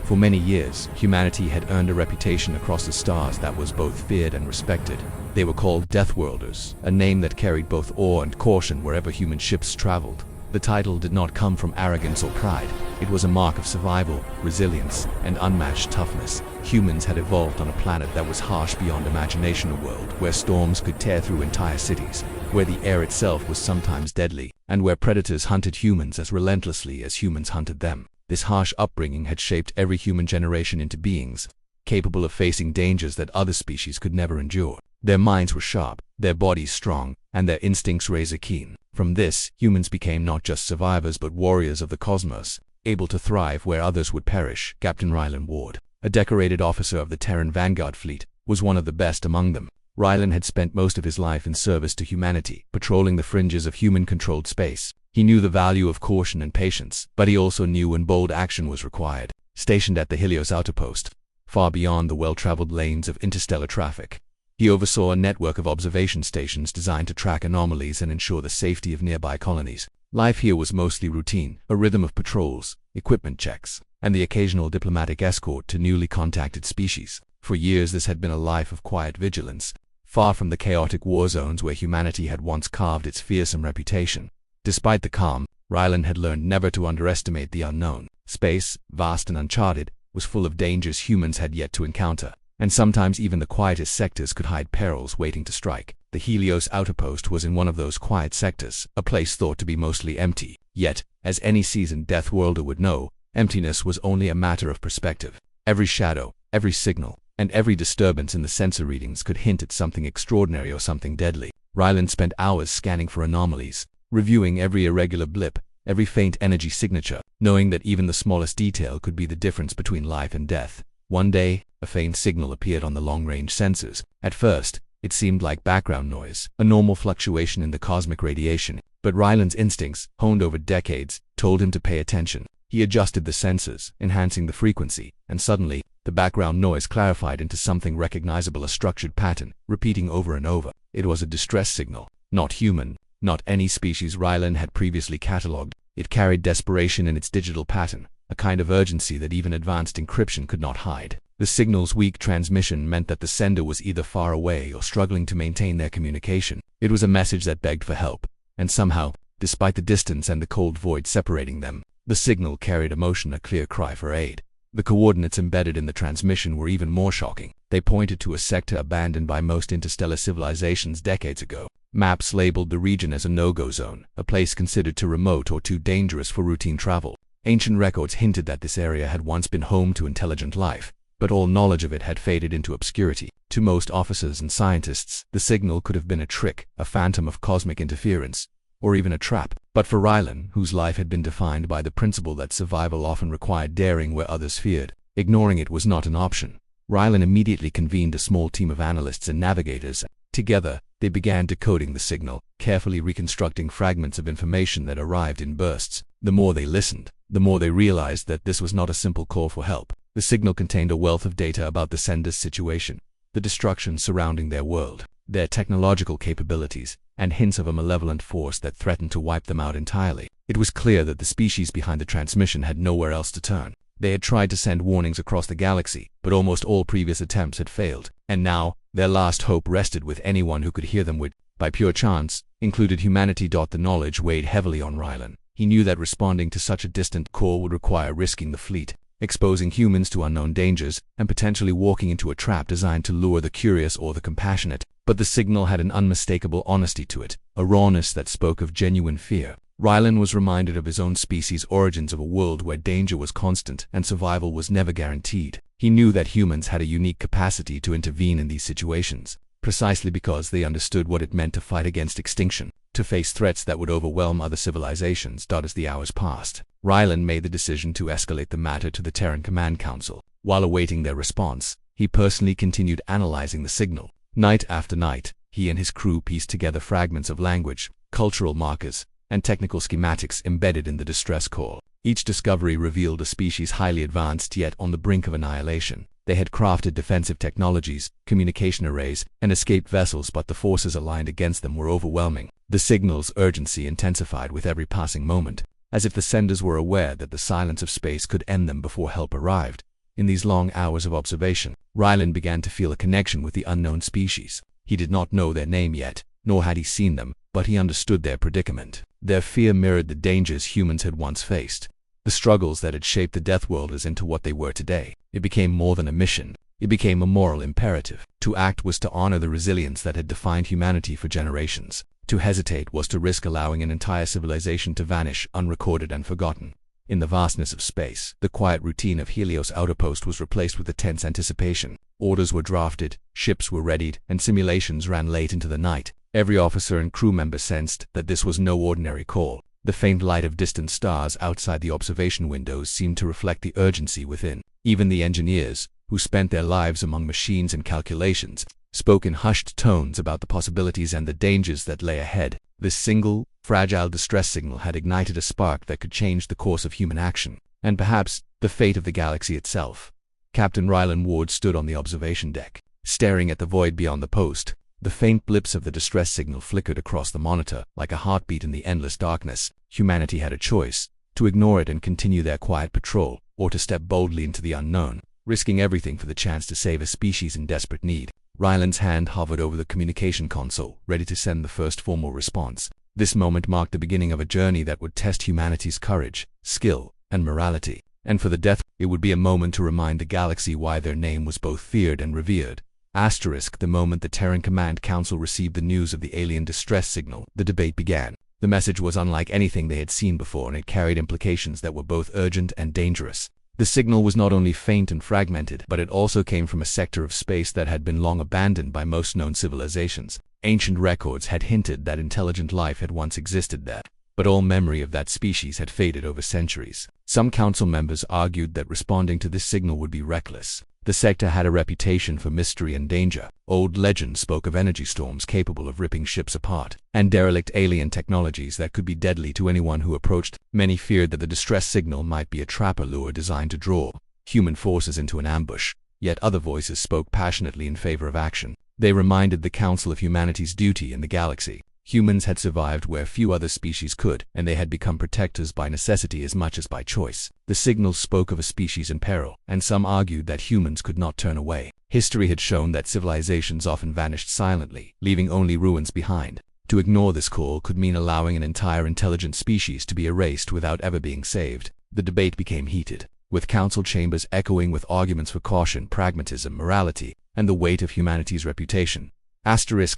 For many years, humanity had earned a reputation across the stars that was both feared and respected. They were called Deathworlders, a name that carried both awe and caution wherever human ships traveled. The title did not come from arrogance or pride. It was a mark of survival, resilience, and unmatched toughness. Humans had evolved on a planet that was harsh beyond imagination, a world where storms could tear through entire cities, where the air itself was sometimes deadly, and where predators hunted humans as relentlessly as humans hunted them. This harsh upbringing had shaped every human generation into beings capable of facing dangers that other species could never endure. Their minds were sharp, their bodies strong, and their instincts razor keen. From this, humans became not just survivors but warriors of the cosmos, able to thrive where others would perish. Captain Rylan Ward, a decorated officer of the Terran Vanguard fleet, was one of the best among them. Rylan had spent most of his life in service to humanity, patrolling the fringes of human-controlled space. He knew the value of caution and patience, but he also knew when bold action was required. Stationed at the Helios outpost, far beyond the well-traveled lanes of interstellar traffic, he oversaw a network of observation stations designed to track anomalies and ensure the safety of nearby colonies. Life here was mostly routine, a rhythm of patrols, equipment checks, and the occasional diplomatic escort to newly contacted species. For years this had been a life of quiet vigilance, far from the chaotic war zones where humanity had once carved its fearsome reputation. Despite the calm, Rylan had learned never to underestimate the unknown. Space, vast and uncharted, was full of dangers humans had yet to encounter, and sometimes even the quietest sectors could hide perils waiting to strike. The Helios outpost was in one of those quiet sectors, a place thought to be mostly empty. Yet, as any seasoned Deathworlder would know, emptiness was only a matter of perspective. Every shadow, every signal, and every disturbance in the sensor readings could hint at something extraordinary or something deadly. Rylan spent hours scanning for anomalies, reviewing every irregular blip, every faint energy signature, knowing that even the smallest detail could be the difference between life and death. One day, a faint signal appeared on the long-range sensors. At first, it seemed like background noise, a normal fluctuation in the cosmic radiation, but Rylan's instincts, honed over decades, told him to pay attention. He adjusted the sensors, enhancing the frequency, and suddenly, the background noise clarified into something recognizable, a structured pattern, repeating over and over. It was a distress signal. Not human, not any species Rylan had previously catalogued. It carried desperation in its digital pattern, a kind of urgency that even advanced encryption could not hide. The signal's weak transmission meant that the sender was either far away or struggling to maintain their communication. It was a message that begged for help, and somehow, despite the distance and the cold void separating them, the signal carried emotion, a clear cry for aid. The coordinates embedded in the transmission were even more shocking. They pointed to a sector abandoned by most interstellar civilizations decades ago. Maps labeled the region as a no-go zone, a place considered too remote or too dangerous for routine travel. Ancient records hinted that this area had once been home to intelligent life, but all knowledge of it had faded into obscurity. To most officers and scientists, the signal could have been a trick, a phantom of cosmic interference, or even a trap. But for Rylan, whose life had been defined by the principle that survival often required daring where others feared, ignoring it was not an option. Rylan immediately convened a small team of analysts and navigators. Together, they began decoding the signal, carefully reconstructing fragments of information that arrived in bursts. The more they listened, the more they realized that this was not a simple call for help. The signal contained a wealth of data about the sender's situation, the destruction surrounding their world, their technological capabilities, and hints of a malevolent force that threatened to wipe them out entirely. It was clear that the species behind the transmission had nowhere else to turn. They had tried to send warnings across the galaxy, but almost all previous attempts had failed, and now, their last hope rested with anyone who could hear them, which, by pure chance, included humanity. The knowledge weighed heavily on Rylan. He knew that responding to such a distant call would require risking the fleet, exposing humans to unknown dangers, and potentially walking into a trap designed to lure the curious or the compassionate. But the signal had an unmistakable honesty to it, a rawness that spoke of genuine fear. Rylan was reminded of his own species' origins, of a world where danger was constant and survival was never guaranteed. He knew that humans had a unique capacity to intervene in these situations, precisely because they understood what it meant to fight against extinction, to face threats that would overwhelm other civilizations. As the hours passed, Rylan made the decision to escalate the matter to the Terran Command Council. While awaiting their response, he personally continued analyzing the signal. Night after night, he and his crew pieced together fragments of language, cultural markers, and technical schematics embedded in the distress call. Each discovery revealed a species highly advanced yet on the brink of annihilation. They had crafted defensive technologies, communication arrays, and escaped vessels, but the forces aligned against them were overwhelming. The signal's urgency intensified with every passing moment, as if the senders were aware that the silence of space could end them before help arrived. In these long hours of observation, Ryland began to feel a connection with the unknown species. He did not know their name yet, nor had he seen them, but he understood their predicament. Their fear mirrored the dangers humans had once faced, the struggles that had shaped the Deathworlders into what they were today. It became more than a mission. It became a moral imperative. To act was to honor the resilience that had defined humanity for generations. To hesitate was to risk allowing an entire civilization to vanish unrecorded and forgotten. In the vastness of space, the quiet routine of Helios Outpost was replaced with a tense anticipation. Orders were drafted, ships were readied, and simulations ran late into the night. Every officer and crew member sensed that this was no ordinary call. The faint light of distant stars outside the observation windows seemed to reflect the urgency within. Even the engineers, who spent their lives among machines and calculations, spoke in hushed tones about the possibilities and the dangers that lay ahead. This single, fragile distress signal had ignited a spark that could change the course of human action, and perhaps the fate of the galaxy itself. Captain Ryland Ward stood on the observation deck, staring at the void beyond the post. The faint blips of the distress signal flickered across the monitor like a heartbeat in the endless darkness. Humanity had a choice: to ignore it and continue their quiet patrol, or to step boldly into the unknown, risking everything for the chance to save a species in desperate need. Ryland's hand hovered over the communication console, ready to send the first formal response. This moment marked the beginning of a journey that would test humanity's courage, skill, and morality. And for the Death, it would be a moment to remind the galaxy why their name was both feared and revered. The moment the Terran Command Council received the news of the alien distress signal, the debate began. The message was unlike anything they had seen before, and it carried implications that were both urgent and dangerous. The signal was not only faint and fragmented, but it also came from a sector of space that had been long abandoned by most known civilizations. Ancient records had hinted that intelligent life had once existed there, but all memory of that species had faded over centuries. Some council members argued that responding to this signal would be reckless. The sector had a reputation for mystery and danger. Old legend spoke of energy storms capable of ripping ships apart, and derelict alien technologies that could be deadly to anyone who approached. Many feared that the distress signal might be a trapper lure designed to draw human forces into an ambush. Yet other voices spoke passionately in favor of action. They reminded the Council of humanity's duty in the galaxy. Humans had survived where few other species could, and they had become protectors by necessity as much as by choice. The signals spoke of a species in peril, and some argued that humans could not turn away. History had shown that civilizations often vanished silently, leaving only ruins behind. To ignore this call could mean allowing an entire intelligent species to be erased without ever being saved. The debate became heated, with council chambers echoing with arguments for caution, pragmatism, morality, and the weight of humanity's reputation.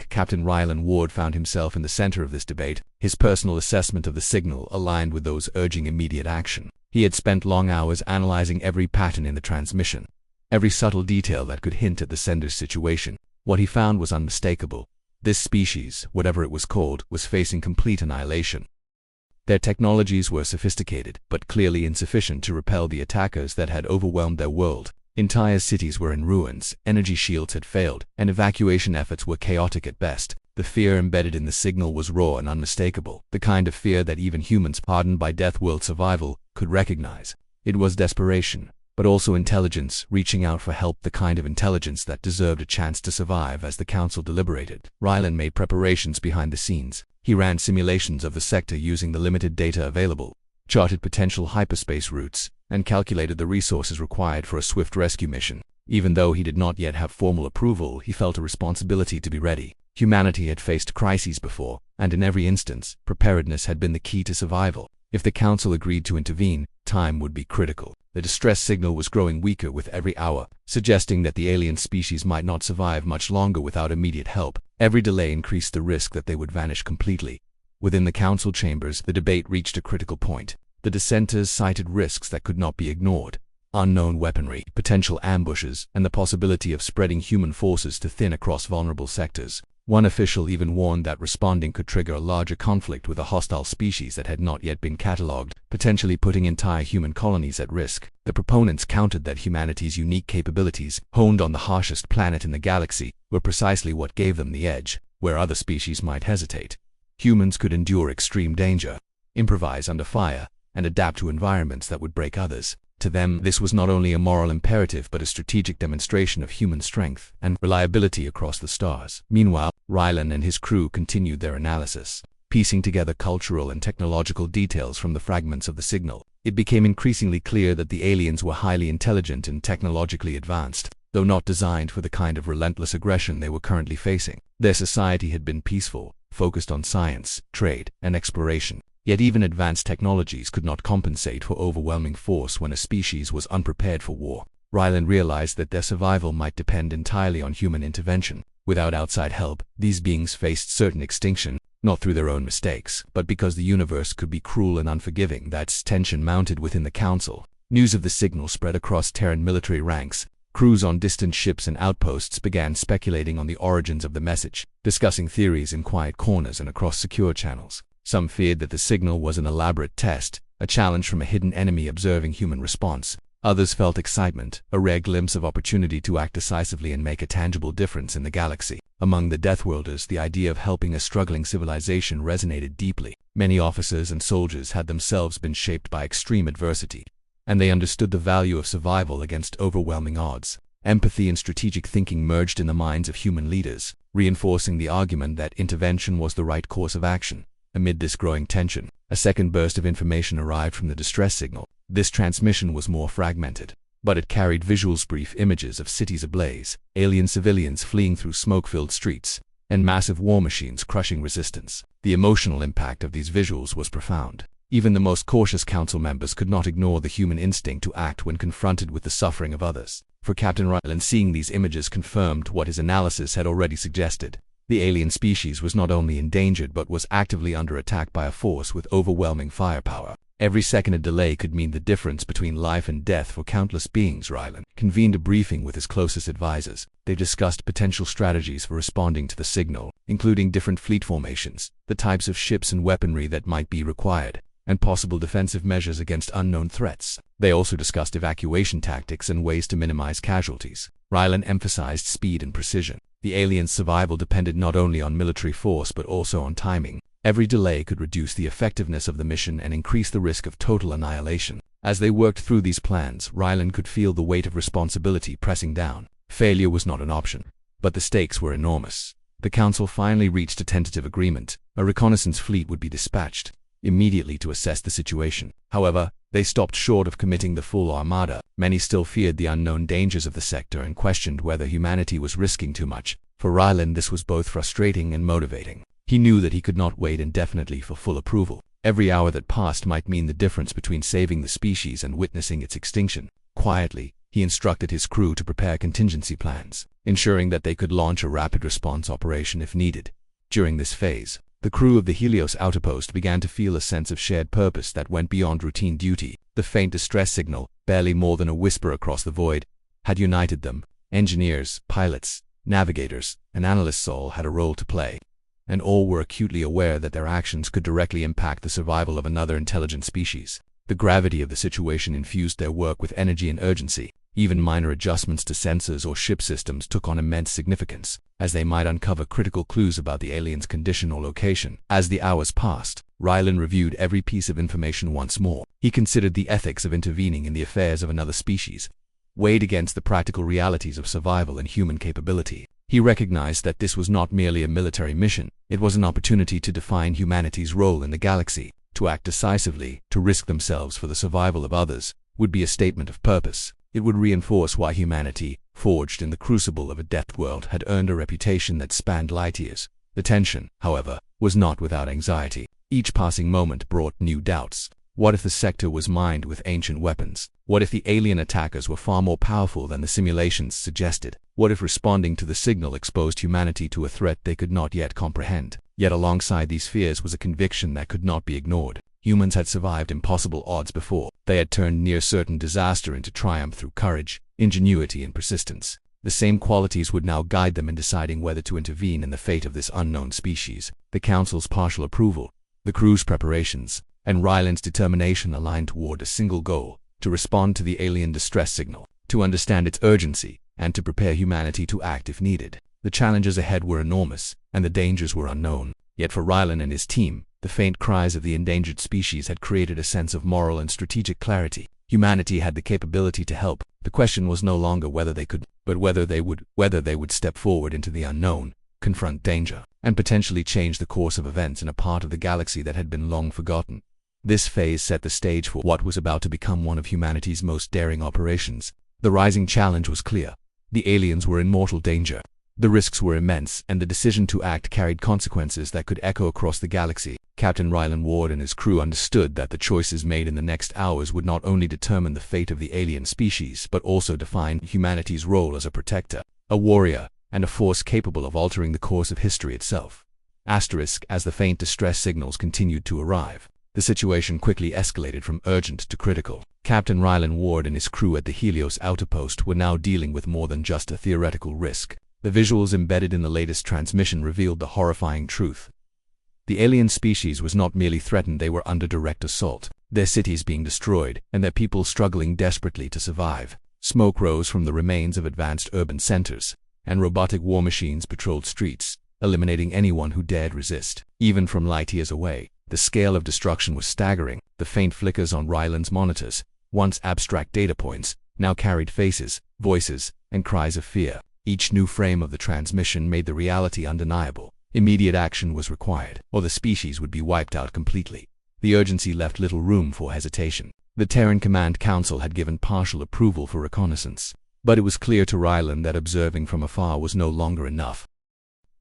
Captain Ryland Ward found himself in the center of this debate. His personal assessment of the signal aligned with those urging immediate action. He had spent long hours analyzing every pattern in the transmission, every subtle detail that could hint at the sender's situation. What he found was unmistakable. This species, whatever it was called, was facing complete annihilation. Their technologies were sophisticated, but clearly insufficient to repel the attackers that had overwhelmed their world. Entire cities were in ruins, energy shields had failed, and evacuation efforts were chaotic at best. The fear embedded in the signal was raw and unmistakable, the kind of fear that even humans hardened by Deathworld survival could recognize. It was desperation, but also intelligence reaching out for help, the kind of intelligence that deserved a chance to survive. As the council deliberated, Ryland made preparations behind the scenes. He ran simulations of the sector using the limited data available, charted potential hyperspace routes, and calculated the resources required for a swift rescue mission. Even though he did not yet have formal approval, he felt a responsibility to be ready. Humanity had faced crises before, and in every instance, preparedness had been the key to survival. If the council agreed to intervene, time would be critical. The distress signal was growing weaker with every hour, suggesting that the alien species might not survive much longer without immediate help. Every delay increased the risk that they would vanish completely. Within the council chambers, the debate reached a critical point. The dissenters cited risks that could not be ignored: unknown weaponry, potential ambushes, and the possibility of spreading human forces too thin across vulnerable sectors. One official even warned that responding could trigger a larger conflict with a hostile species that had not yet been catalogued, potentially putting entire human colonies at risk. The proponents countered that humanity's unique capabilities, honed on the harshest planet in the galaxy, were precisely what gave them the edge. Where other species might hesitate, humans could endure extreme danger, improvise under fire, and adapt to environments that would break others. To them, this was not only a moral imperative but a strategic demonstration of human strength and reliability across the stars. Meanwhile, Ryland and his crew continued their analysis. Piecing together cultural and technological details from the fragments of the signal, it became increasingly clear that the aliens were highly intelligent and technologically advanced, though not designed for the kind of relentless aggression they were currently facing. Their society had been peaceful, focused on science, trade, and exploration. Yet even advanced technologies could not compensate for overwhelming force when a species was unprepared for war. Ryland realized that their survival might depend entirely on human intervention. Without outside help, these beings faced certain extinction, not through their own mistakes, but because the universe could be cruel and unforgiving. That tension mounted within the Council. News of the signal spread across Terran military ranks. Crews on distant ships and outposts began speculating on the origins of the message, discussing theories in quiet corners and across secure channels. Some feared that the signal was an elaborate test, a challenge from a hidden enemy observing human response. Others felt excitement, a rare glimpse of opportunity to act decisively and make a tangible difference in the galaxy. Among the Deathworlders, the idea of helping a struggling civilization resonated deeply. Many officers and soldiers had themselves been shaped by extreme adversity, and they understood the value of survival against overwhelming odds. Empathy and strategic thinking merged in the minds of human leaders, reinforcing the argument that intervention was the right course of action. Amid this growing tension, a second burst of information arrived from the distress signal. This transmission was more fragmented, but it carried visuals, brief images of cities ablaze, alien civilians fleeing through smoke-filled streets, and massive war machines crushing resistance. The emotional impact of these visuals was profound. Even the most cautious council members could not ignore the human instinct to act when confronted with the suffering of others. For Captain Ryland, seeing these images confirmed what his analysis had already suggested. The alien species was not only endangered but was actively under attack by a force with overwhelming firepower. Every second of delay could mean the difference between life and death for countless beings. Ryland convened a briefing with his closest advisors. They discussed potential strategies for responding to the signal, including different fleet formations, the types of ships and weaponry that might be required, and possible defensive measures against unknown threats. They also discussed evacuation tactics and ways to minimize casualties. Ryland emphasized speed and precision. The aliens' survival depended not only on military force but also on timing. Every delay could reduce the effectiveness of the mission and increase the risk of total annihilation. As they worked through these plans, Ryland could feel the weight of responsibility pressing down. Failure was not an option, but the stakes were enormous. The Council finally reached a tentative agreement. A reconnaissance fleet would be dispatched immediately to assess the situation. However, they stopped short of committing the full armada. Many still feared the unknown dangers of the sector and questioned whether humanity was risking too much. For Ryland, this was both frustrating and motivating. He knew that he could not wait indefinitely for full approval. Every hour that passed might mean the difference between saving the species and witnessing its extinction. Quietly, he instructed his crew to prepare contingency plans, ensuring that they could launch a rapid response operation if needed. During this phase, the crew of the Helios outpost began to feel a sense of shared purpose that went beyond routine duty. The faint distress signal, barely more than a whisper across the void, had united them. Engineers, pilots, navigators, and analysts all had a role to play, and all were acutely aware that their actions could directly impact the survival of another intelligent species. The gravity of the situation infused their work with energy and urgency. Even minor adjustments to sensors or ship systems took on immense significance, as they might uncover critical clues about the alien's condition or location. As the hours passed, Ryland reviewed every piece of information once more. He considered the ethics of intervening in the affairs of another species, weighed against the practical realities of survival and human capability. He recognized that this was not merely a military mission, it was an opportunity to define humanity's role in the galaxy. To act decisively, to risk themselves for the survival of others, would be a statement of purpose. It would reinforce why humanity, forged in the crucible of a death world, had earned a reputation that spanned light years. The tension, however, was not without anxiety. Each passing moment brought new doubts. What if the sector was mined with ancient weapons? What if the alien attackers were far more powerful than the simulations suggested? What if responding to the signal exposed humanity to a threat they could not yet comprehend? Yet alongside these fears was a conviction that could not be ignored. Humans had survived impossible odds before. They had turned near-certain disaster into triumph through courage, ingenuity, and persistence. The same qualities would now guide them in deciding whether to intervene in the fate of this unknown species. The Council's partial approval, the crew's preparations, and Ryland's determination aligned toward a single goal: to respond to the alien distress signal, to understand its urgency, and to prepare humanity to act if needed. The challenges ahead were enormous, and the dangers were unknown. Yet for Ryland and his team, the faint cries of the endangered species had created a sense of moral and strategic clarity. Humanity had the capability to help. The question was no longer whether they could, but whether they would step forward into the unknown, confront danger, and potentially change the course of events in a part of the galaxy that had been long forgotten. This phase set the stage for what was about to become one of humanity's most daring operations. The rising challenge was clear. The aliens were in mortal danger. The risks were immense, and the decision to act carried consequences that could echo across the galaxy. Captain Rylan Ward and his crew understood that the choices made in the next hours would not only determine the fate of the alien species, but also define humanity's role as a protector, a warrior, and a force capable of altering the course of history itself. Asterisk, as the faint distress signals continued to arrive, the situation quickly escalated from urgent to critical. Captain Rylan Ward and his crew at the Helios outpost were now dealing with more than just a theoretical risk. The visuals embedded in the latest transmission revealed the horrifying truth. The alien species was not merely threatened, they were under direct assault, their cities being destroyed, and their people struggling desperately to survive. Smoke rose from the remains of advanced urban centers, and robotic war machines patrolled streets, eliminating anyone who dared resist. Even from light years away, the scale of destruction was staggering. The faint flickers on Ryland's monitors, once abstract data points, now carried faces, voices, and cries of fear. Each new frame of the transmission made the reality undeniable. Immediate action was required, or the species would be wiped out completely. The urgency left little room for hesitation. The Terran Command Council had given partial approval for reconnaissance, but it was clear to Ryland that observing from afar was no longer enough.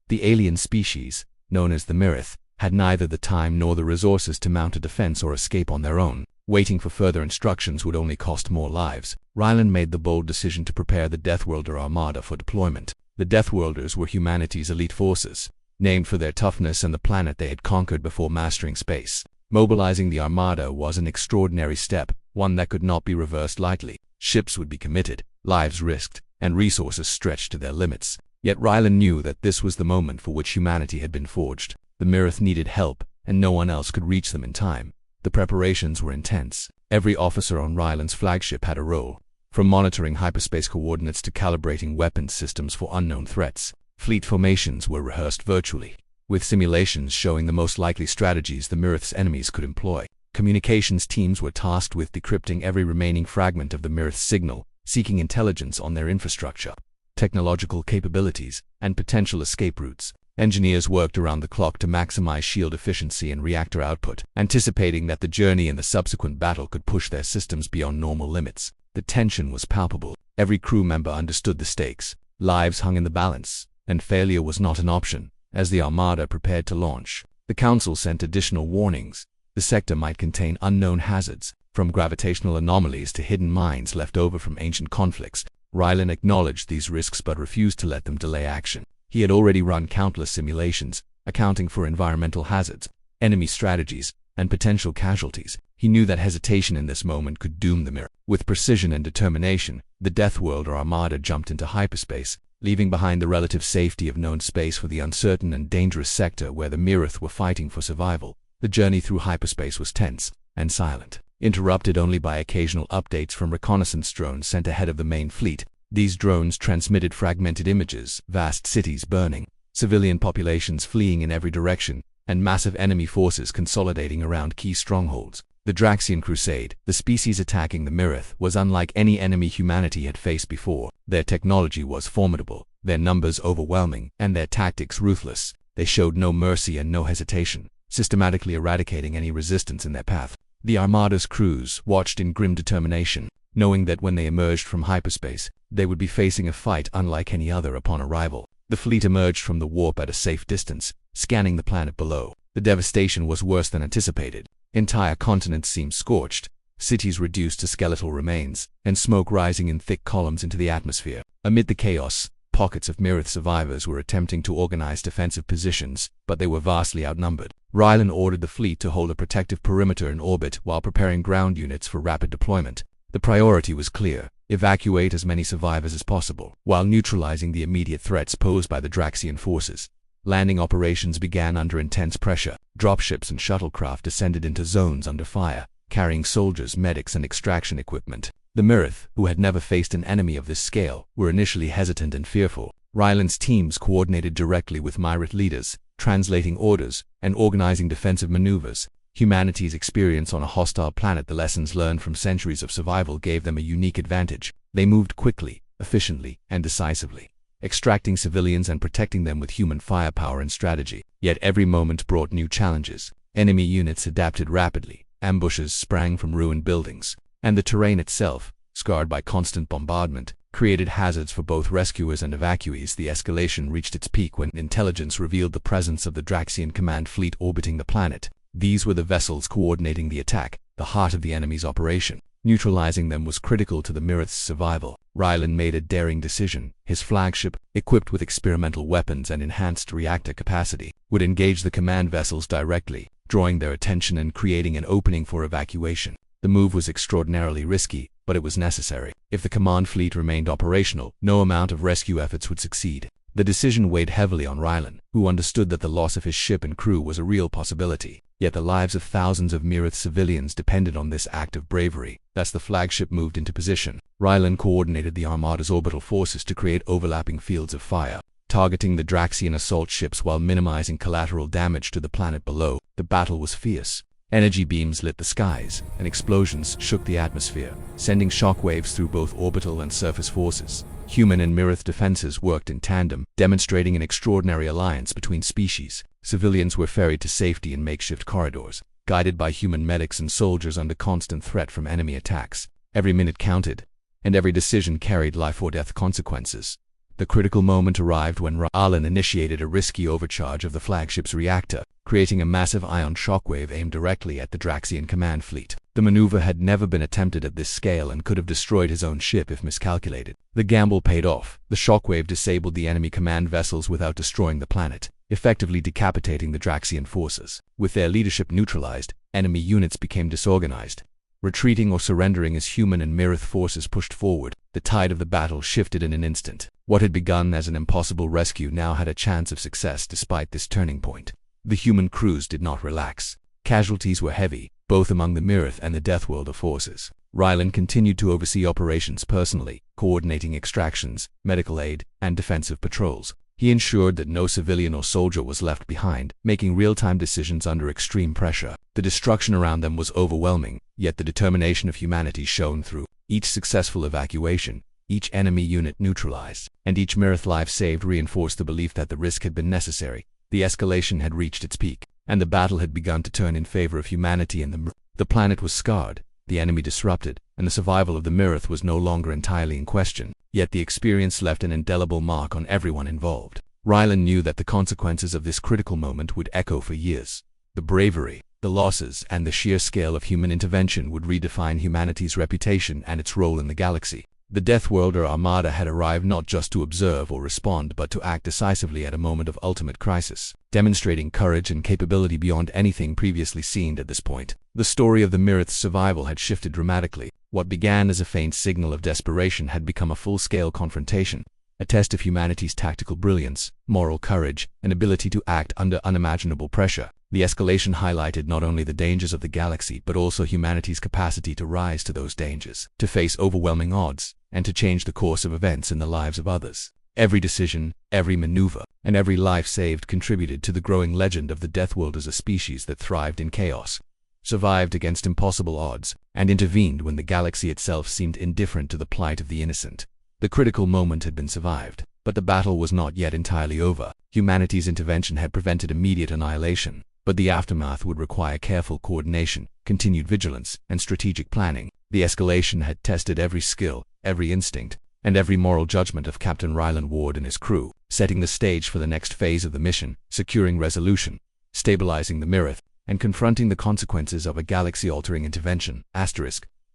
The alien species, known as the Mirith, had neither the time nor the resources to mount a defense or escape on their own. Waiting for further instructions would only cost more lives. Ryland made the bold decision to prepare the Deathworlder Armada for deployment. The Deathworlders were humanity's elite forces, named for their toughness and the planet they had conquered before mastering space. Mobilizing the Armada was an extraordinary step, one that could not be reversed lightly. Ships would be committed, lives risked, and resources stretched to their limits. Yet Ryland knew that this was the moment for which humanity had been forged. The Mirith needed help, and no one else could reach them in time. The preparations were intense. Every officer on Ryland's flagship had a role, from monitoring hyperspace coordinates to calibrating weapons systems for unknown threats. Fleet formations were rehearsed virtually, with simulations showing the most likely strategies the Mirith's enemies could employ. Communications teams were tasked with decrypting every remaining fragment of the Mirith's signal, seeking intelligence on their infrastructure, technological capabilities, and potential escape routes. Engineers worked around the clock to maximize shield efficiency and reactor output, anticipating that the journey and the subsequent battle could push their systems beyond normal limits. The tension was palpable. Every crew member understood the stakes. Lives hung in the balance, and failure was not an option. As the Armada prepared to launch, the Council sent additional warnings. The sector might contain unknown hazards, from gravitational anomalies to hidden mines left over from ancient conflicts. Ryland acknowledged these risks but refused to let them delay action. He had already run countless simulations, accounting for environmental hazards, enemy strategies, and potential casualties. He knew that hesitation in this moment could doom the Mirror. With precision and determination, the Deathworlder Armada jumped into hyperspace, leaving behind the relative safety of known space for the uncertain and dangerous sector where the Mirith were fighting for survival. The journey through hyperspace was tense and silent, interrupted only by occasional updates from reconnaissance drones sent ahead of the main fleet. These drones transmitted fragmented images, vast cities burning, civilian populations fleeing in every direction, and massive enemy forces consolidating around key strongholds. The Draxian Crusade, the species attacking the Mirith, was unlike any enemy humanity had faced before. Their technology was formidable, their numbers overwhelming, and their tactics ruthless. They showed no mercy and no hesitation, systematically eradicating any resistance in their path. The Armada's crews watched in grim determination, knowing that when they emerged from hyperspace, they would be facing a fight unlike any other upon arrival. The fleet emerged from the warp at a safe distance, scanning the planet below. The devastation was worse than anticipated. Entire continents seemed scorched, cities reduced to skeletal remains, and smoke rising in thick columns into the atmosphere. Amid the chaos, pockets of Mirith survivors were attempting to organize defensive positions, but they were vastly outnumbered. Ryland ordered the fleet to hold a protective perimeter in orbit while preparing ground units for rapid deployment. The priority was clear: evacuate as many survivors as possible, while neutralizing the immediate threats posed by the Draxian forces. Landing operations began under intense pressure. Dropships and shuttlecraft descended into zones under fire, carrying soldiers, medics, and extraction equipment. The Mirith, who had never faced an enemy of this scale, were initially hesitant and fearful. Ryland's teams coordinated directly with Mirith leaders, translating orders and organizing defensive maneuvers. Humanity's experience on a hostile planet, the lessons learned from centuries of survival, gave them a unique advantage. They moved quickly, efficiently, and decisively. extracting civilians and protecting them with human firepower and strategy. Yet every moment brought new challenges. Enemy units adapted rapidly, ambushes sprang from ruined buildings, and the terrain itself, scarred by constant bombardment, created hazards for both rescuers and evacuees. The escalation reached its peak when intelligence revealed the presence of the Draxian command fleet orbiting the planet. These were the vessels coordinating the attack, the heart of the enemy's operation. Neutralizing them was critical to the Mirith's survival. Rylan made a daring decision. His flagship, equipped with experimental weapons and enhanced reactor capacity, would engage the command vessels directly, drawing their attention and creating an opening for evacuation. The move was extraordinarily risky, but it was necessary. If the command fleet remained operational, no amount of rescue efforts would succeed. The decision weighed heavily on Rylan, who understood that the loss of his ship and crew was a real possibility. Yet the lives of thousands of Mirith civilians depended on this act of bravery. As the flagship moved into position, Rylan coordinated the Armada's orbital forces to create overlapping fields of fire, targeting the Draxian assault ships while minimizing collateral damage to the planet below. The battle was fierce. Energy beams lit the skies, and explosions shook the atmosphere, sending shockwaves through both orbital and surface forces. Human and Mirith defenses worked in tandem, demonstrating an extraordinary alliance between species. Civilians were ferried to safety in makeshift corridors, guided by human medics and soldiers under constant threat from enemy attacks. Every minute counted, and every decision carried life or death consequences. The critical moment arrived when Rylan initiated a risky overcharge of the flagship's reactor, creating a massive ion shockwave aimed directly at the Draxian command fleet. The maneuver had never been attempted at this scale and could have destroyed his own ship if miscalculated. The gamble paid off. The shockwave disabled the enemy command vessels without destroying the planet, effectively decapitating the Draxian forces. With their leadership neutralized, enemy units became disorganized, retreating or surrendering as human and Mirith forces pushed forward. The tide of the battle shifted in an instant. What had begun as an impossible rescue now had a chance of success despite this turning point. The human crews did not relax. Casualties were heavy, both among the Mirith and the Deathworlder forces. Rylan continued to oversee operations personally, coordinating extractions, medical aid, and defensive patrols. He ensured that no civilian or soldier was left behind, making real-time decisions under extreme pressure. The destruction around them was overwhelming, yet the determination of humanity shone through. Each successful evacuation, each enemy unit neutralized, and each Mirith life saved reinforced the belief that the risk had been necessary. The escalation had reached its peak, and the battle had begun to turn in favor of humanity and the Mirith. The planet was scarred, the enemy disrupted, and the survival of the Mirith was no longer entirely in question. Yet the experience left an indelible mark on everyone involved. Rylan knew that the consequences of this critical moment would echo for years. The bravery, the losses, and the sheer scale of human intervention would redefine humanity's reputation and its role in the galaxy. The Deathworlder Armada had arrived not just to observe or respond but to act decisively at a moment of ultimate crisis, demonstrating courage and capability beyond anything previously seen at this point. The story of the Mirith's survival had shifted dramatically. What began as a faint signal of desperation had become a full-scale confrontation, a test of humanity's tactical brilliance, moral courage, and ability to act under unimaginable pressure. The escalation highlighted not only the dangers of the galaxy but also humanity's capacity to rise to those dangers, to face overwhelming odds, and to change the course of events in the lives of others. Every decision, every maneuver, and every life saved contributed to the growing legend of the Deathworlders, a species that thrived in chaos, survived against impossible odds, and intervened when the galaxy itself seemed indifferent to the plight of the innocent. The critical moment had been survived, but the battle was not yet entirely over. Humanity's intervention had prevented immediate annihilation, but the aftermath would require careful coordination, continued vigilance, and strategic planning. The escalation had tested every skill, every instinct, and every moral judgment of Captain Rylan Ward and his crew, setting the stage for the next phase of the mission, securing resolution, stabilizing the Mirith, and confronting the consequences of a galaxy-altering intervention.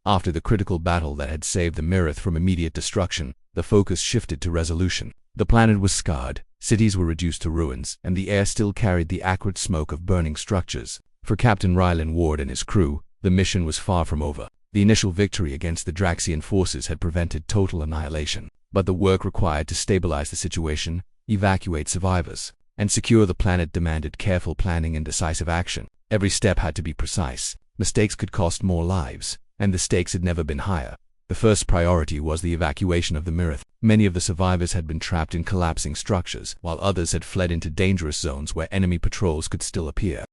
After the critical battle that had saved the Mirith from immediate destruction, the focus shifted to resolution. The planet was scarred, cities were reduced to ruins, and the air still carried the acrid smoke of burning structures. For Captain Rylan Ward and his crew, the mission was far from over. The initial victory against the Draxian forces had prevented total annihilation, but the work required to stabilize the situation, evacuate survivors, and secure the planet demanded careful planning and decisive action. Every step had to be precise. Mistakes could cost more lives, and the stakes had never been higher. The first priority was the evacuation of the Mirith. Many of the survivors had been trapped in collapsing structures, while others had fled into dangerous zones where enemy patrols could still appear.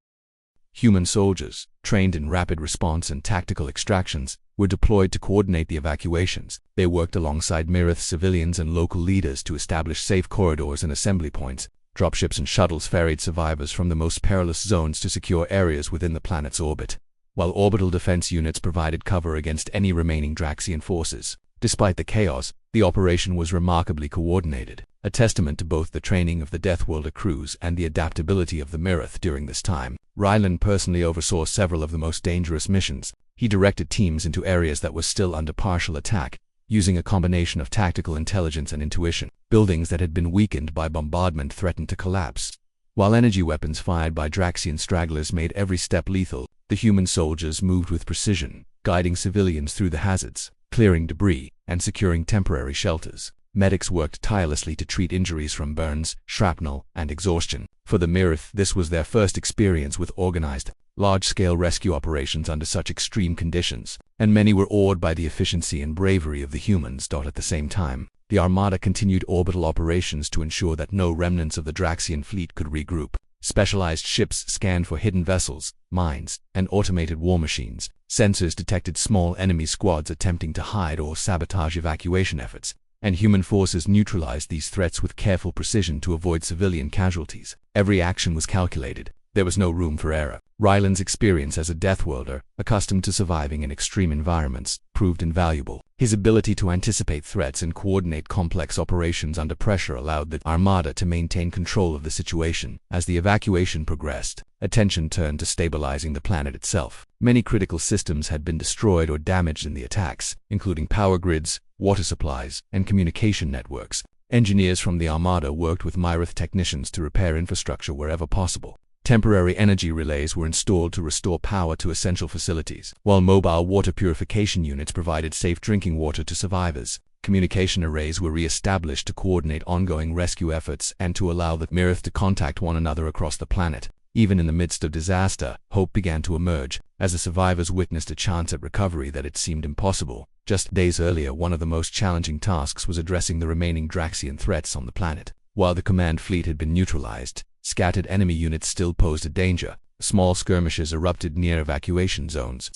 Human soldiers, trained in rapid response and tactical extractions, were deployed to coordinate the evacuations. They worked alongside Mirith civilians and local leaders to establish safe corridors and assembly points. Dropships and shuttles ferried survivors from the most perilous zones to secure areas within the planet's orbit, while orbital defense units provided cover against any remaining Draxian forces. Despite the chaos, the operation was remarkably coordinated, a testament to both the training of the Deathworlder crews and the adaptability of the Mirith during this time. Rylan personally oversaw several of the most dangerous missions. He directed teams into areas that were still under partial attack, using a combination of tactical intelligence and intuition. Buildings that had been weakened by bombardment threatened to collapse, while energy weapons fired by Draxian stragglers made every step lethal. The human soldiers moved with precision, guiding civilians through the hazards, clearing debris, and securing temporary shelters. Medics worked tirelessly to treat injuries from burns, shrapnel, and exhaustion. For the Mirith, this was their first experience with organized, large-scale rescue operations under such extreme conditions, and many were awed by the efficiency and bravery of the humans. At the same time, the Armada continued orbital operations to ensure that no remnants of the Draxian fleet could regroup. Specialized ships scanned for hidden vessels, mines, and automated war machines. Sensors detected small enemy squads attempting to hide or sabotage evacuation efforts, and human forces neutralized these threats with careful precision to avoid civilian casualties. Every action was calculated. There was no room for error. Rylan's experience as a Deathworlder, accustomed to surviving in extreme environments, proved invaluable. His ability to anticipate threats and coordinate complex operations under pressure allowed the Armada to maintain control of the situation. As the evacuation progressed, attention turned to stabilizing the planet itself. Many critical systems had been destroyed or damaged in the attacks, including power grids, water supplies, and communication networks. Engineers from the Armada worked with Mirith technicians to repair infrastructure wherever possible. Temporary energy relays were installed to restore power to essential facilities, while mobile water purification units provided safe drinking water to survivors. Communication arrays were re-established to coordinate ongoing rescue efforts and to allow the Mirith to contact one another across the planet. Even in the midst of disaster, hope began to emerge, as the survivors witnessed a chance at recovery that it seemed impossible. Just days earlier, one of the most challenging tasks was addressing the remaining Draxian threats on the planet. While the command fleet had been neutralized, scattered enemy units still posed a danger. Small skirmishes erupted near evacuation zones,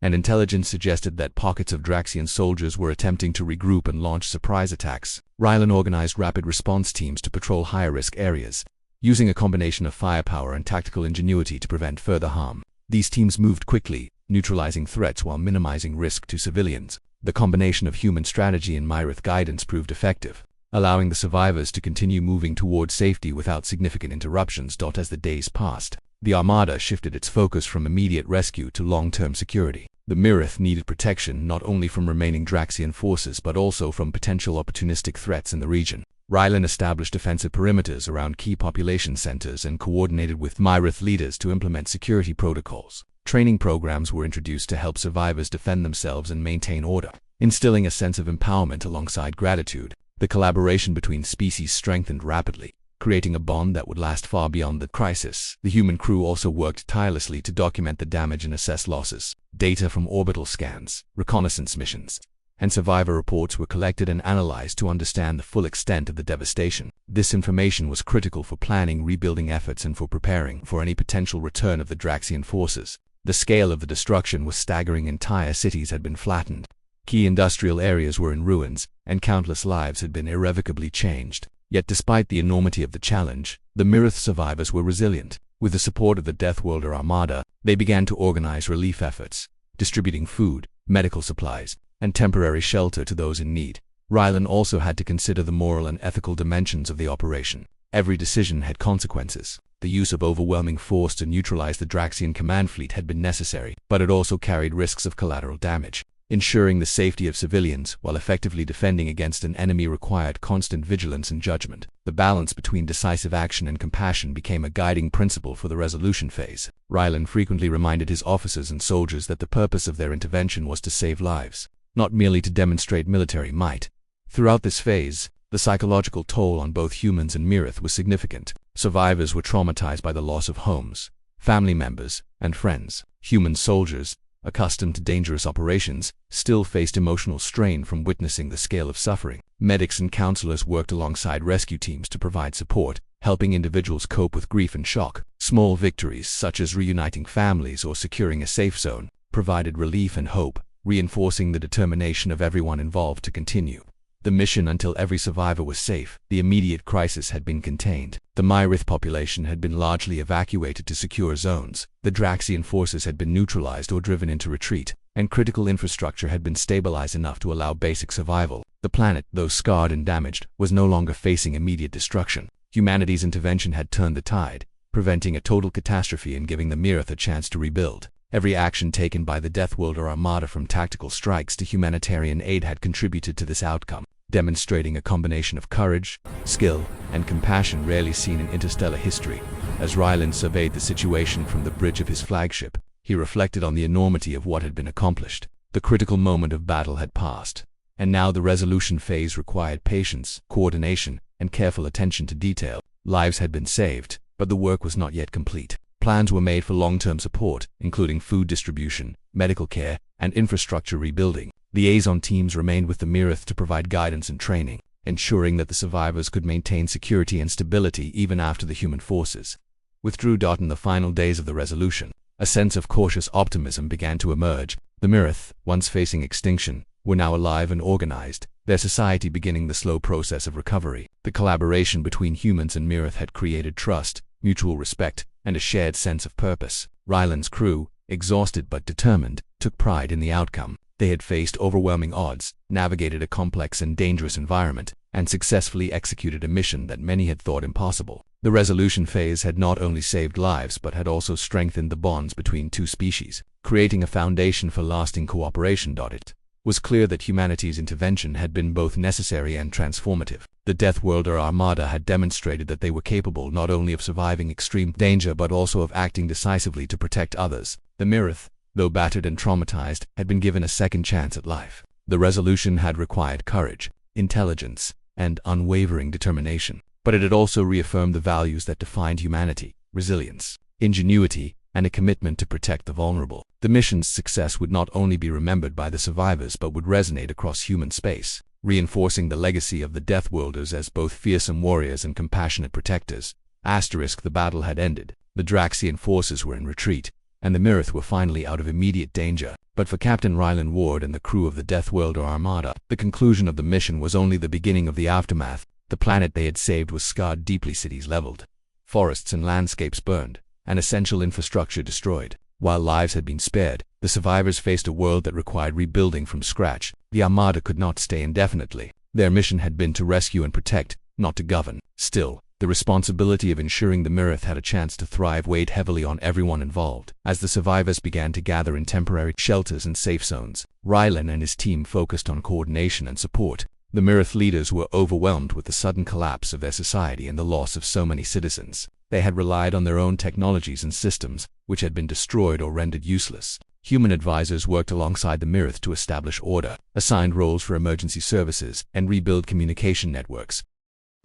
and intelligence suggested that pockets of Draxian soldiers were attempting to regroup and launch surprise attacks. Rylan organized rapid response teams to patrol higher-risk areas, using a combination of firepower and tactical ingenuity to prevent further harm. These teams moved quickly, neutralizing threats while minimizing risk to civilians. The combination of human strategy and Mirith guidance proved effective, allowing the survivors to continue moving toward safety without significant interruptions. As the days passed, the Armada shifted its focus from immediate rescue to long-term security. The Mirith needed protection not only from remaining Draxian forces but also from potential opportunistic threats in the region. Rylan established defensive perimeters around key population centers and coordinated with Mirith leaders to implement security protocols. Training programs were introduced to help survivors defend themselves and maintain order, instilling a sense of empowerment alongside gratitude. The collaboration between species strengthened rapidly, creating a bond that would last far beyond the crisis. The human crew also worked tirelessly to document the damage and assess losses. Data from orbital scans, reconnaissance missions, and survivor reports were collected and analyzed to understand the full extent of the devastation. This information was critical for planning rebuilding efforts and for preparing for any potential return of the Draxian forces. The scale of the destruction was staggering. Entire cities had been flattened. Key industrial areas were in ruins, and countless lives had been irrevocably changed. Yet despite the enormity of the challenge, the Mirith survivors were resilient. With the support of the Deathworlder Armada, they began to organize relief efforts, distributing food, medical supplies, and temporary shelter to those in need. Rylan also had to consider the moral and ethical dimensions of the operation. Every decision had consequences. The use of overwhelming force to neutralize the Draxian command fleet had been necessary, but it also carried risks of collateral damage. Ensuring the safety of civilians while effectively defending against an enemy required constant vigilance and judgment. The balance between decisive action and compassion became a guiding principle for the resolution phase. Rylan frequently reminded his officers and soldiers that the purpose of their intervention was to save lives, not merely to demonstrate military might. Throughout this phase, the psychological toll on both humans and Mirith was significant. Survivors were traumatized by the loss of homes, family members, and friends. Human soldiers, accustomed to dangerous operations, still faced emotional strain from witnessing the scale of suffering. Medics and counselors worked alongside rescue teams to provide support, helping individuals cope with grief and shock. Small victories, such as reuniting families or securing a safe zone, provided relief and hope, reinforcing the determination of everyone involved to continue the mission until every survivor was safe. The immediate crisis had been contained. The Myrith population had been largely evacuated to secure zones. The Draxian forces had been neutralized or driven into retreat, and critical infrastructure had been stabilized enough to allow basic survival. The planet, though scarred and damaged, was no longer facing immediate destruction. Humanity's intervention had turned the tide, preventing a total catastrophe and giving the Myrith a chance to rebuild. Every action taken by the Deathworlder Armada, from tactical strikes to humanitarian aid, had contributed to this outcome, demonstrating a combination of courage, skill, and compassion rarely seen in interstellar history. As Ryland surveyed the situation from the bridge of his flagship, he reflected on the enormity of what had been accomplished. The critical moment of battle had passed, and now the resolution phase required patience, coordination, and careful attention to detail. Lives had been saved, but the work was not yet complete. Plans were made for long-term support, including food distribution, medical care, and infrastructure rebuilding. Liaison teams remained with the Myrith to provide guidance and training, ensuring that the survivors could maintain security and stability even after the human forces withdrew. In the final days of the resolution, a sense of cautious optimism began to emerge. The Myrith, once facing extinction, were now alive and organized, their society beginning the slow process of recovery. The collaboration between humans and Myrith had created trust, mutual respect, and a shared sense of purpose. Ryland's crew, exhausted but determined, took pride in the outcome. They had faced overwhelming odds, navigated a complex and dangerous environment, and successfully executed a mission that many had thought impossible. The resolution phase had not only saved lives but had also strengthened the bonds between two species, creating a foundation for lasting cooperation. It was clear that humanity's intervention had been both necessary and transformative. The Deathworlder Armada had demonstrated that they were capable not only of surviving extreme danger but also of acting decisively to protect others. The Myrith, though battered and traumatized, had been given a second chance at life. The resolution had required courage, intelligence, and unwavering determination, but it had also reaffirmed the values that defined humanity: resilience, ingenuity, and a commitment to protect the vulnerable. The mission's success would not only be remembered by the survivors but would resonate across human space, reinforcing the legacy of the Deathworlders as both fearsome warriors and compassionate protectors. The battle had ended, the Draxian forces were in retreat, and the Myrith were finally out of immediate danger. But for Captain Ryland Ward and the crew of the Deathworlder Armada, the conclusion of the mission was only the beginning of the aftermath. The planet they had saved was scarred deeply, cities leveled, forests and landscapes burned, and essential infrastructure destroyed. While lives had been spared, the survivors faced a world that required rebuilding from scratch. The Armada could not stay indefinitely. Their mission had been to rescue and protect, not to govern. Still, the responsibility of ensuring the Myrith had a chance to thrive weighed heavily on everyone involved. As the survivors began to gather in temporary shelters and safe zones, Ryland and his team focused on coordination and support. The Myrith leaders were overwhelmed with the sudden collapse of their society and the loss of so many citizens. They had relied on their own technologies and systems, which had been destroyed or rendered useless. Human advisors worked alongside the Myrith to establish order, assigned roles for emergency services, and rebuild communication networks.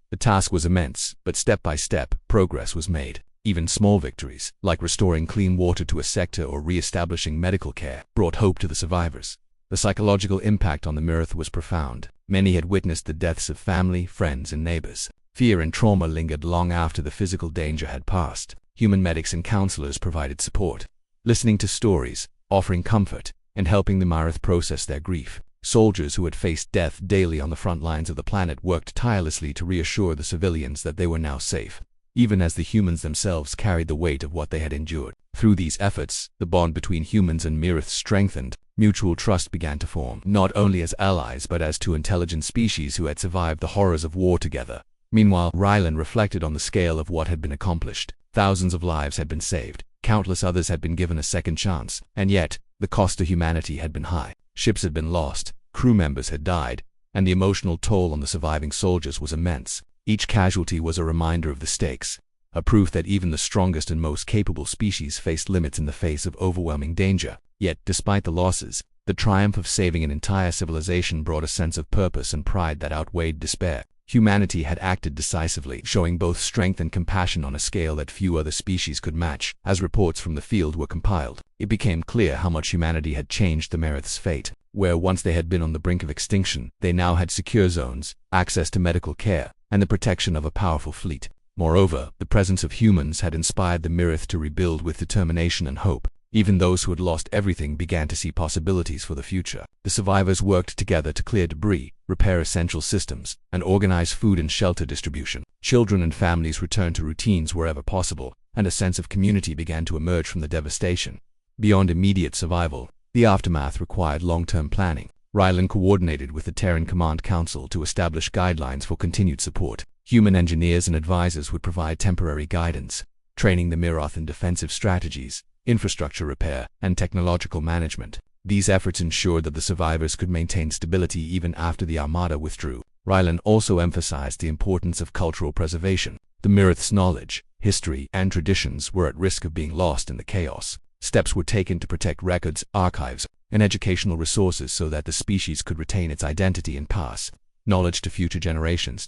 The task was immense, but step by step, progress was made. Even small victories, like restoring clean water to a sector or re-establishing medical care, brought hope to the survivors. The psychological impact on the Myrith was profound. Many had witnessed the deaths of family, friends, and neighbors. Fear and trauma lingered long after the physical danger had passed. Human medics and counselors provided support, listening to stories, offering comfort, and helping the Myrith process their grief. Soldiers who had faced death daily on the front lines of the planet worked tirelessly to reassure the civilians that they were now safe, even as the humans themselves carried the weight of what they had endured. Through these efforts, the bond between humans and Myrith strengthened. Mutual trust began to form, not only as allies but as two intelligent species who had survived the horrors of war together. Meanwhile, Ryland reflected on the scale of what had been accomplished. Thousands of lives had been saved, countless others had been given a second chance, and yet, the cost to humanity had been high. Ships had been lost, crew members had died, and the emotional toll on the surviving soldiers was immense. Each casualty was a reminder of the stakes, a proof that even the strongest and most capable species faced limits in the face of overwhelming danger. Yet, despite the losses, the triumph of saving an entire civilization brought a sense of purpose and pride that outweighed despair. Humanity had acted decisively, showing both strength and compassion on a scale that few other species could match. As reports from the field were compiled, it became clear how much humanity had changed the Myrith's fate. Where once they had been on the brink of extinction, they now had secure zones, access to medical care, and the protection of a powerful fleet. Moreover, the presence of humans had inspired the Mirith to rebuild with determination and hope. Even those who had lost everything began to see possibilities for the future. The survivors worked together to clear debris, repair essential systems, and organize food and shelter distribution. Children and families returned to routines wherever possible, and a sense of community began to emerge from the devastation. Beyond immediate survival, the aftermath required long-term planning. Rylan coordinated with the Terran Command Council to establish guidelines for continued support. Human engineers and advisors would provide temporary guidance, training the Miroth in defensive strategies, infrastructure repair, and technological management. These efforts ensured that the survivors could maintain stability even after the Armada withdrew. Rylan also emphasized the importance of cultural preservation. The Mirith's knowledge, history, and traditions were at risk of being lost in the chaos. Steps were taken to protect records, archives, and educational resources so that the species could retain its identity and pass knowledge to future generations.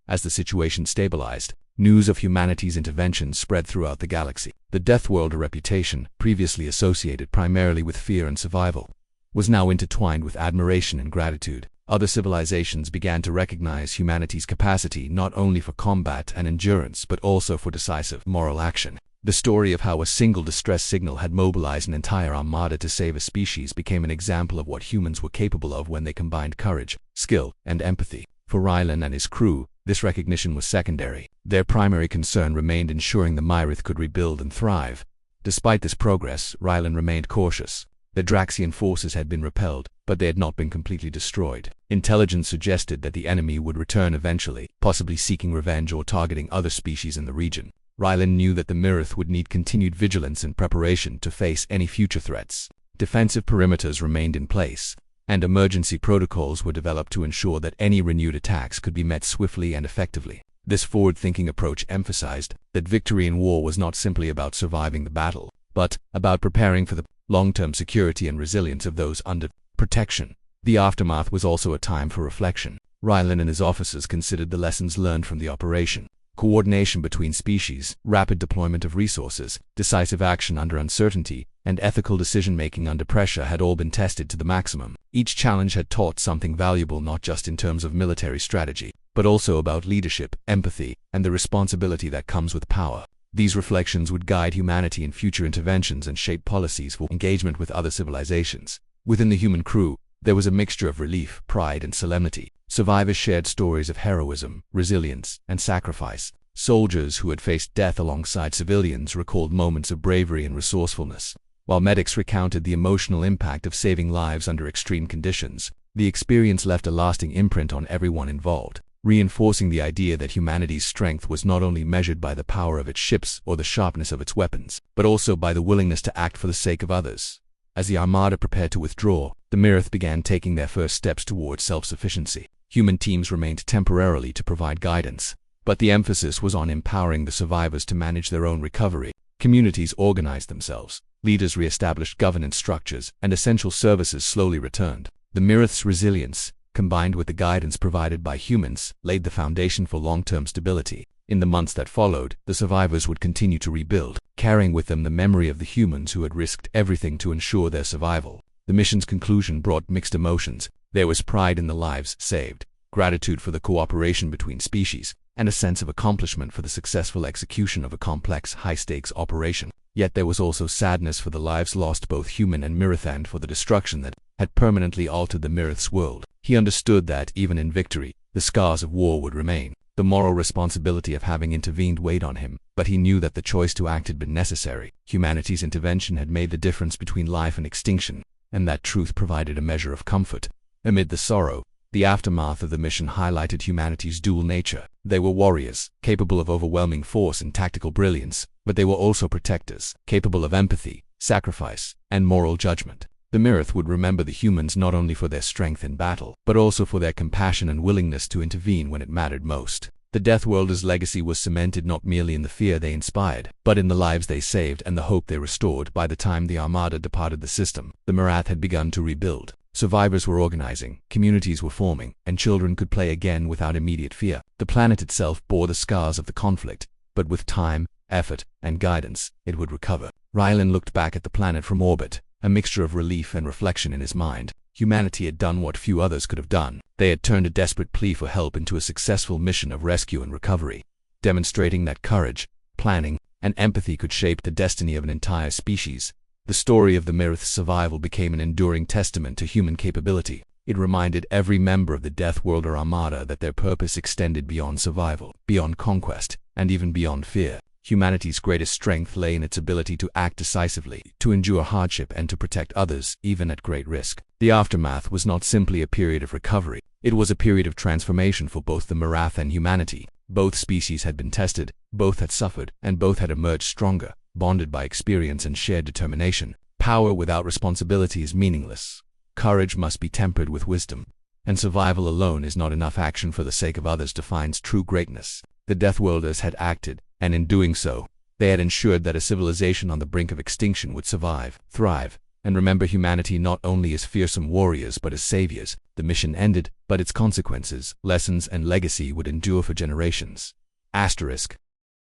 As the situation stabilized, news of humanity's intervention spread throughout the galaxy. The Deathworlder reputation, previously associated primarily with fear and survival, was now intertwined with admiration and gratitude. Other civilizations began to recognize humanity's capacity not only for combat and endurance but also for decisive moral action. The story of how a single distress signal had mobilized an entire armada to save a species became an example of what humans were capable of when they combined courage, skill, and empathy. For Rylan and his crew, this recognition was secondary. Their primary concern remained ensuring the Mirith could rebuild and thrive. Despite this progress, Rylan remained cautious. The Draxian forces had been repelled, but they had not been completely destroyed. Intelligence suggested that the enemy would return eventually, possibly seeking revenge or targeting other species in the region. Rylan knew that the Mirith would need continued vigilance and preparation to face any future threats. Defensive perimeters remained in place, and emergency protocols were developed to ensure that any renewed attacks could be met swiftly and effectively. This forward-thinking approach emphasized that victory in war was not simply about surviving the battle, but about preparing for the long-term security and resilience of those under protection. The aftermath was also a time for reflection. Rylan and his officers considered the lessons learned from the operation. Coordination between species, rapid deployment of resources, decisive action under uncertainty, and ethical decision-making under pressure had all been tested to the maximum. Each challenge had taught something valuable not just in terms of military strategy, but also about leadership, empathy, and the responsibility that comes with power. These reflections would guide humanity in future interventions and shape policies for engagement with other civilizations. Within the human crew, there was a mixture of relief, pride, and solemnity. Survivors shared stories of heroism, resilience, and sacrifice. Soldiers who had faced death alongside civilians recalled moments of bravery and resourcefulness, while medics recounted the emotional impact of saving lives under extreme conditions. The experience left a lasting imprint on everyone involved, reinforcing the idea that humanity's strength was not only measured by the power of its ships or the sharpness of its weapons, but also by the willingness to act for the sake of others. As the Armada prepared to withdraw, the Mirith began taking their first steps towards self-sufficiency. Human teams remained temporarily to provide guidance, but the emphasis was on empowering the survivors to manage their own recovery. Communities organized themselves, leaders re-established governance structures, and essential services slowly returned. The Mirith's resilience, combined with the guidance provided by humans, laid the foundation for long-term stability. In the months that followed, the survivors would continue to rebuild, carrying with them the memory of the humans who had risked everything to ensure their survival. The mission's conclusion brought mixed emotions. There was pride in the lives saved, gratitude for the cooperation between species, and a sense of accomplishment for the successful execution of a complex, high-stakes operation. Yet there was also sadness for the lives lost, both human and Mirith, and for the destruction that had permanently altered the Mirith's world. He understood that, even in victory, the scars of war would remain. The moral responsibility of having intervened weighed on him, but he knew that the choice to act had been necessary. Humanity's intervention had made the difference between life and extinction, and that truth provided a measure of comfort. Amid the sorrow, the aftermath of the mission highlighted humanity's dual nature. They were warriors, capable of overwhelming force and tactical brilliance, but they were also protectors, capable of empathy, sacrifice, and moral judgment. The Mirith would remember the humans not only for their strength in battle, but also for their compassion and willingness to intervene when it mattered most. The Deathworlder's legacy was cemented not merely in the fear they inspired, but in the lives they saved and the hope they restored. By the time the Armada departed the system, the Marath had begun to rebuild. Survivors were organizing, communities were forming, and children could play again without immediate fear. The planet itself bore the scars of the conflict, but with time, effort, and guidance, it would recover. Rylan looked back at the planet from orbit, a mixture of relief and reflection in his mind. Humanity had done what few others could have done. They had turned a desperate plea for help into a successful mission of rescue and recovery. demonstrating that courage, planning, and empathy could shape the destiny of an entire species. The story of the Mirth's survival became an enduring testament to human capability. It reminded every member of the Deathworlder Armada that their purpose extended beyond survival, beyond conquest, and even beyond fear. Humanity's greatest strength lay in its ability to act decisively, to endure hardship, and to protect others, even at great risk. The aftermath was not simply a period of recovery. It was a period of transformation for both the Marath and humanity. Both species had been tested, both had suffered, and both had emerged stronger, bonded by experience and shared determination. Power without responsibility is meaningless. Courage must be tempered with wisdom. And survival alone is not enough. Action for the sake of others defines true greatness. The Deathworlders had acted, and in doing so, they had ensured that a civilization on the brink of extinction would survive, thrive, and remember humanity not only as fearsome warriors but as saviors. The mission ended, but its consequences, lessons, and legacy would endure for generations. Asterisk.